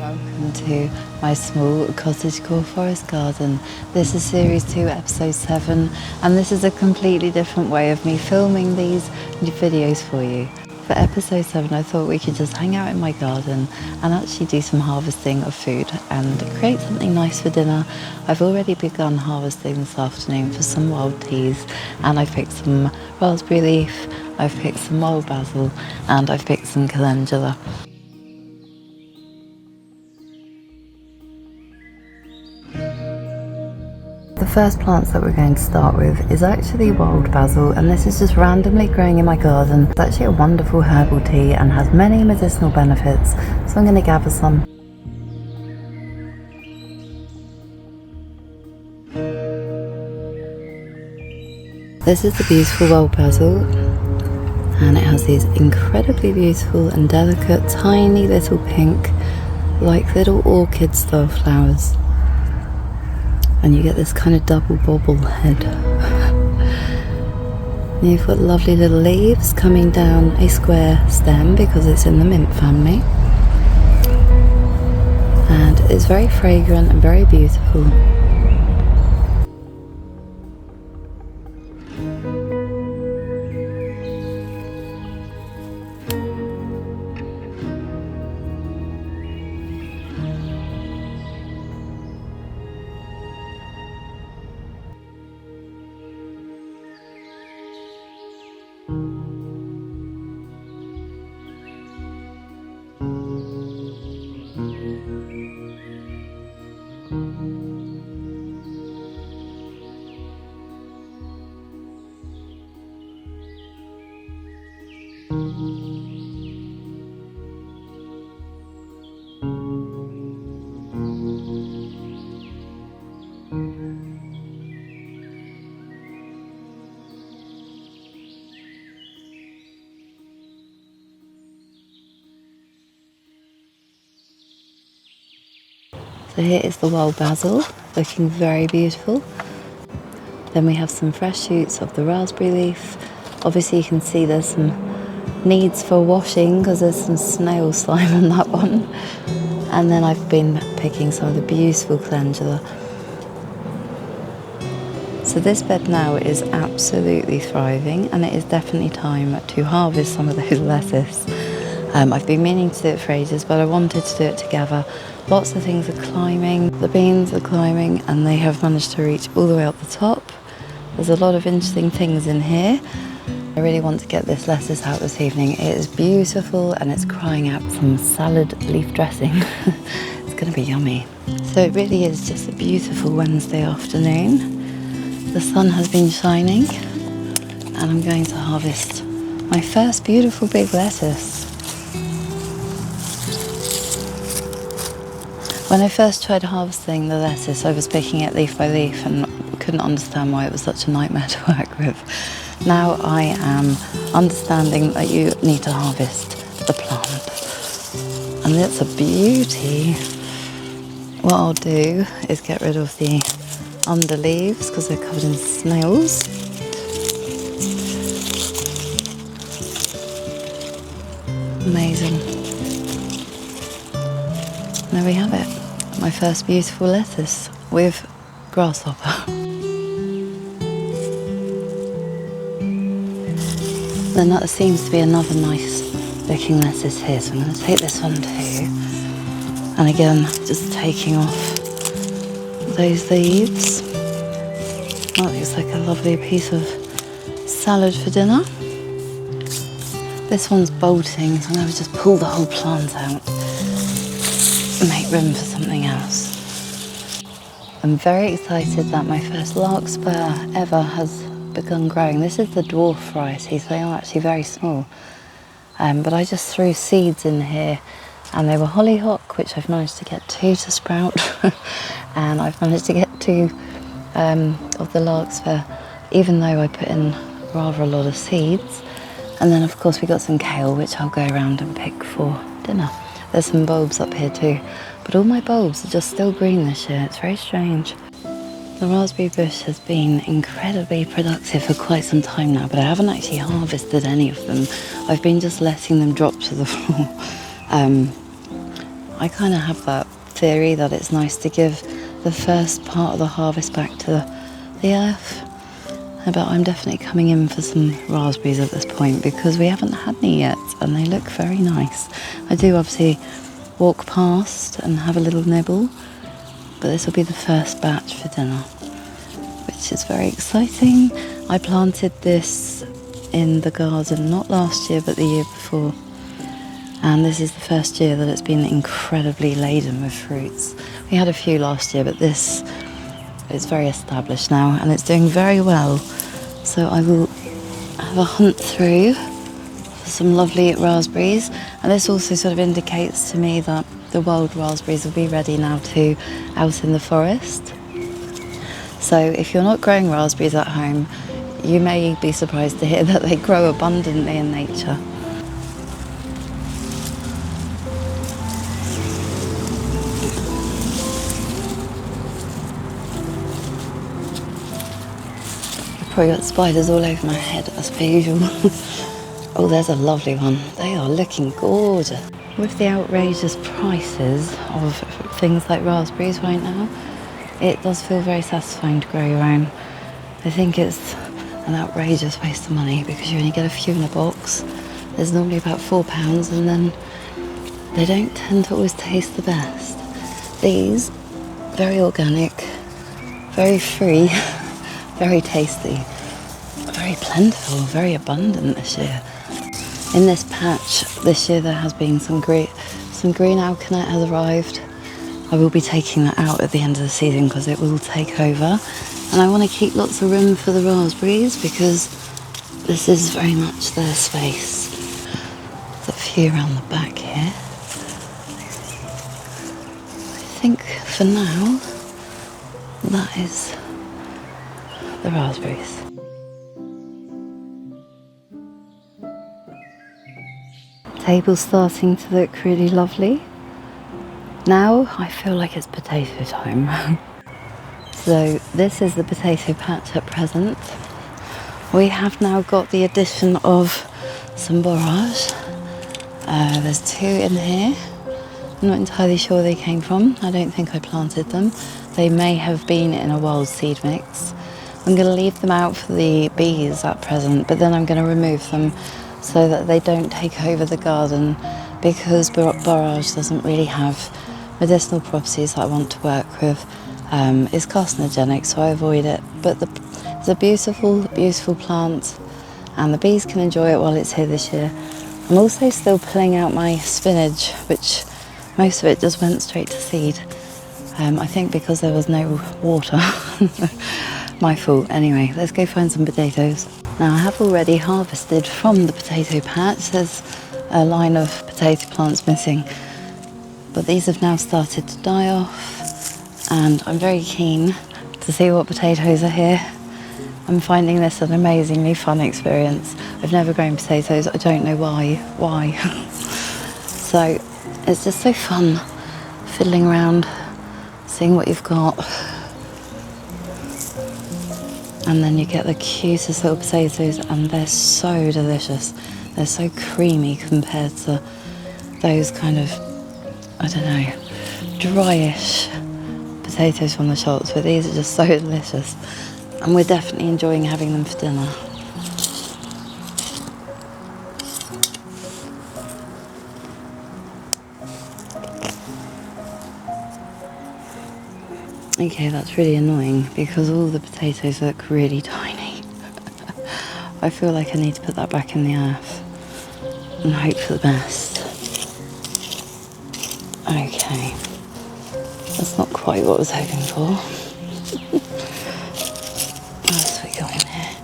Welcome to my small cottagecore forest garden. This is series 2, episode 7, and this is a completely different way of me filming these videos for you. For episode 7, I thought we could just hang out in my garden and actually do some harvesting of food and create something nice for dinner. I've already begun harvesting this afternoon for some wild teas, and I've picked some raspberry leaf, I've picked some wild basil, and I've picked some calendula. The first plants that we're going to start with is actually wild basil, and this is just randomly growing in my garden. It's actually a wonderful herbal tea and has many medicinal benefits, so I'm going to gather some. This is the beautiful wild basil, and it has these incredibly beautiful and delicate tiny little pink, like little orchid style flowers. And you get this kind of double bobble head. And you've got lovely little leaves coming down a square stem because it's in the mint family. And it's very fragrant and very beautiful. So here is the wild basil, looking very beautiful. Then we have some fresh shoots of the raspberry leaf. Obviously you can see there's some needs for washing because there's some snail slime on that one. And then I've been picking some of the beautiful calendula. So this bed now is absolutely thriving, and it is definitely time to harvest some of those lettuce. I've been meaning to do it for ages, but I wanted to do it together. Lots of things are climbing, the beans are climbing, and they have managed to reach all the way up the top. There's a lot of interesting things in here. I really want to get this lettuce out this evening. It is beautiful and it's crying out some salad leaf dressing. It's going to be yummy. So it really is just a beautiful Wednesday afternoon. The sun has been shining and I'm going to harvest my first beautiful big lettuce. When I first tried harvesting the lettuce, I was picking it leaf by leaf and couldn't understand why it was such a nightmare to work with. Now I am understanding that you need to harvest the plant. And it's a beauty. What I'll do is get rid of the under leaves because they're covered in snails. Amazing. There we have it. My first beautiful lettuce with grasshopper. Then that seems to be another nice looking lettuce here, so I'm going to take this one too. And again, just taking off those leaves. That looks like a lovely piece of salad for dinner. This one's bolting, so I'm going to just pull the whole plant out. Make room for something else. I'm very excited that my first larkspur ever has begun growing. This is the dwarf variety, so they are actually very small. But I just threw seeds in here and they were hollyhock, which I've managed to get 2 to sprout. And I've managed to get 2 of the larkspur, even though I put in rather a lot of seeds. And then of course we got some kale, which I'll go around and pick for dinner. There's some bulbs up here too, but all my bulbs are just still green this year. It's very strange. The raspberry bush has been incredibly productive for quite some time now, but I haven't actually harvested any of them. I've been just letting them drop to the floor. I kind of have that theory that it's nice to give the first part of the harvest back to the earth. But I'm definitely coming in for some raspberries at this point because we haven't had any yet and they look very nice. I do obviously walk past and have a little nibble, but this will be the first batch for dinner, which is very exciting. I planted this in the garden not last year but the year before, and this is the first year that it's been incredibly laden with fruits. We had a few last year, but this is very established now and it's doing very well. So I will have a hunt through for some lovely raspberries, and this also sort of indicates to me that the wild raspberries will be ready now too out in the forest. So if you're not growing raspberries at home, you may be surprised to hear that they grow abundantly in nature. I've probably got spiders all over my head as per usual. Oh, there's a lovely one. They are looking gorgeous. With the outrageous prices of things like raspberries right now, it does feel very satisfying to grow your own. I think it's an outrageous waste of money because you only get a few in a box. There's normally about £4, and then they don't tend to always taste the best. These, very organic, very free, very tasty, very plentiful, very abundant this year. In this patch this year there has been some green alkanet has arrived. I will be taking that out at the end of the season because it will take over, and I want to keep lots of room for the raspberries because this is very much their space. There's a few around the back here. I think for now that is the raspberries. Table's starting to look really lovely. Now I feel like it's potato time. So this is the potato patch at present. We have now got the addition of some borage. There's 2 in here. I'm not entirely sure where they came from. I don't think I planted them. They may have been in a wild seed mix. I'm going to leave them out for the bees at present, but then I'm going to remove them so that they don't take over the garden, because borage doesn't really have medicinal properties that I want to work with. It's carcinogenic, so I avoid it. But it's a beautiful, beautiful plant, and the bees can enjoy it while it's here this year. I'm also still pulling out my spinach, which most of it just went straight to seed. I think because there was no water. My fault. Anyway, let's go find some potatoes. Now I have already harvested from the potato patch. There's a line of potato plants missing, but these have now started to die off, and I'm very keen to see what potatoes are here. I'm finding this an amazingly fun experience. I've never grown potatoes. I don't know why. So it's just so fun fiddling around, seeing what you've got. And then you get the cutest little potatoes, and they're so delicious. They're so creamy compared to those kind of, I don't know, dryish potatoes from the shops, but these are just so delicious. And we're definitely enjoying having them for dinner. Okay, that's really annoying because all the potatoes look really tiny. I feel like I need to put that back in the earth and hope for the best. Okay, that's not quite what I was hoping for. What else have we got in here?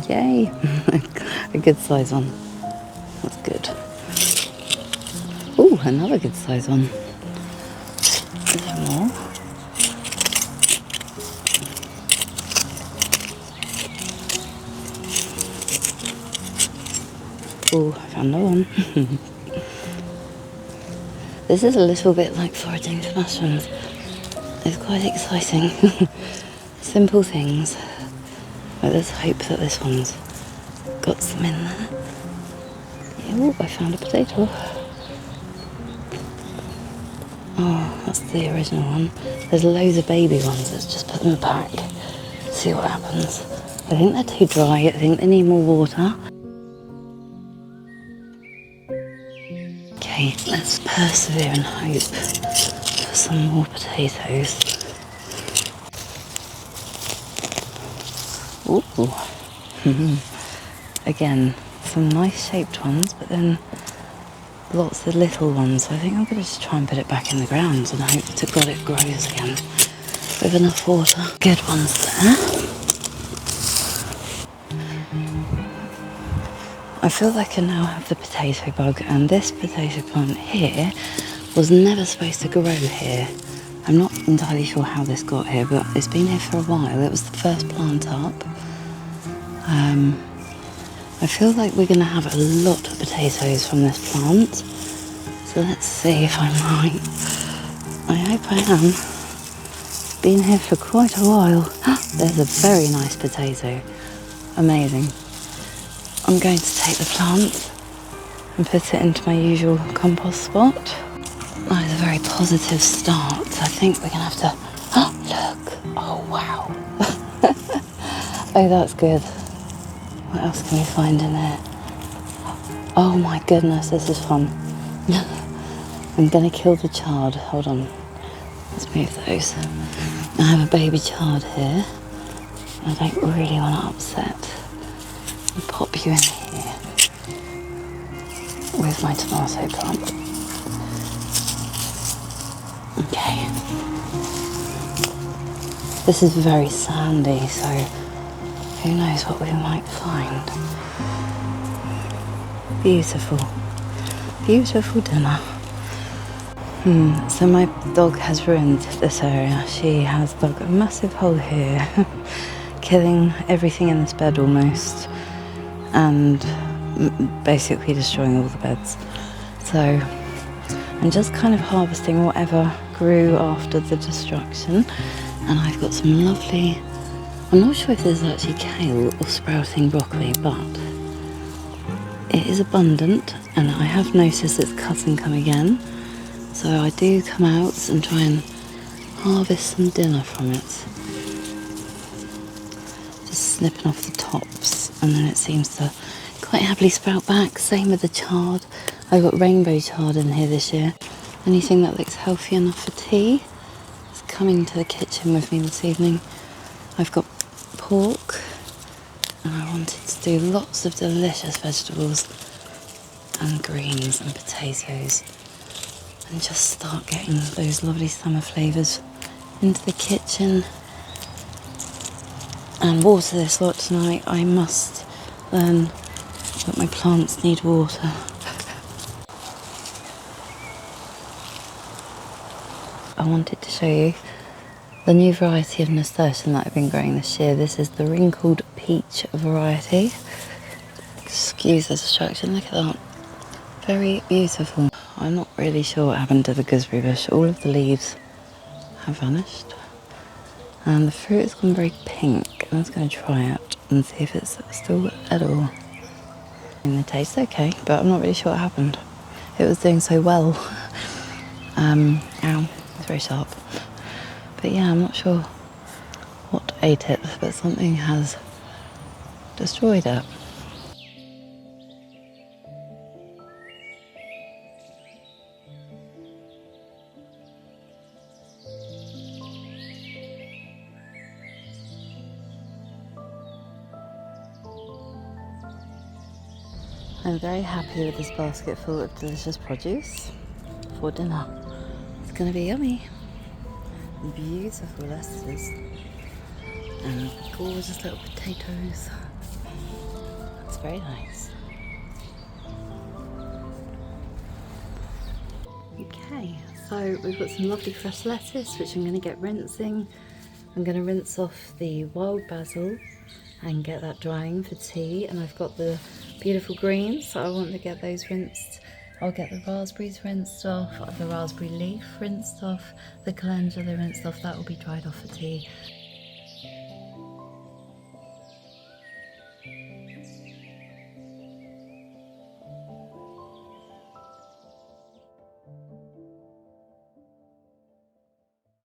Yay! A good size one. That's good. Ooh, another good size one. Is there more? Ooh, I found another one. This is a little bit like foraging for mushrooms. It's quite exciting. Simple things. But let's hope that this one's got some in there. Oh, I found a potato. Oh, that's the original one. There's loads of baby ones. Let's just put them back. See what happens. I think they're too dry. I think they need more water. Okay, let's persevere and hope for some more potatoes. Ooh. Again, some nice shaped ones, but then lots of little ones. So I think I'm going to just try and put it back in the ground and hope to God it grows again with enough water. Good ones there. I feel like I now have the potato bug, and this potato plant here was never supposed to grow here. I'm not entirely sure how this got here, but it's been here for a while. It was the first plant up. I feel like we're going to have a lot of potatoes from this plant. So let's see if I'm right. I hope I am. It's been here for quite a while. There's a very nice potato. Amazing. I'm going to take the plant and put it into my usual compost spot. That is a very positive start. I think we're going to have to... Oh, look! Oh, wow! Oh, that's good. What else can we find in there? Oh my goodness, this is fun. I'm going to kill the chard. Hold on. Let's move those. I have a baby chard here. I don't really want to upset. I'll pop you in here with my tomato plant. Okay. This is very sandy, so who knows what we might find. Beautiful. Beautiful dinner. So my dog has ruined this area. She has dug a massive hole here, killing everything in this bed almost, and basically destroying all the beds. So I'm just kind of harvesting whatever grew after the destruction, and I've got some lovely, I'm not sure if this is actually kale or sprouting broccoli, but it is abundant, and I have noticed it's cut and come again. So I do come out and try and harvest some dinner from it. Just snipping off the tops, and then it seems to quite happily sprout back. Same with the chard. I've got rainbow chard in here this year. Anything that looks healthy enough for tea is coming to the kitchen with me this evening. I've got pork, and I wanted to do lots of delicious vegetables and greens and potatoes, and just start getting those lovely summer flavours into the kitchen. And water this lot tonight. I must learn that my plants need water. I wanted to show you the new variety of nasturtium that I've been growing this year. This is the wrinkled peach variety. Excuse the distraction, look at that. Very beautiful. I'm not really sure what happened to the gooseberry bush. All of the leaves have vanished. And the fruit has gone very pink. I was going to try it and see if it's still edible. And it tastes okay, but I'm not really sure what happened. It was doing so well. Ow, it's very sharp. But yeah, I'm not sure what ate it, but something has destroyed it. I'm very happy with this basket full of delicious produce for dinner. It's going to be yummy. Beautiful lettuces and gorgeous little potatoes. That's very nice. Okay, so we've got some lovely fresh lettuce which I'm going to get rinsing. I'm going to rinse off the wild basil and get that drying for tea, and I've got the beautiful greens, so I want to get those rinsed I'll get the raspberries rinsed off, the raspberry leaf rinsed off, the calendula rinsed off, that will be dried off for tea.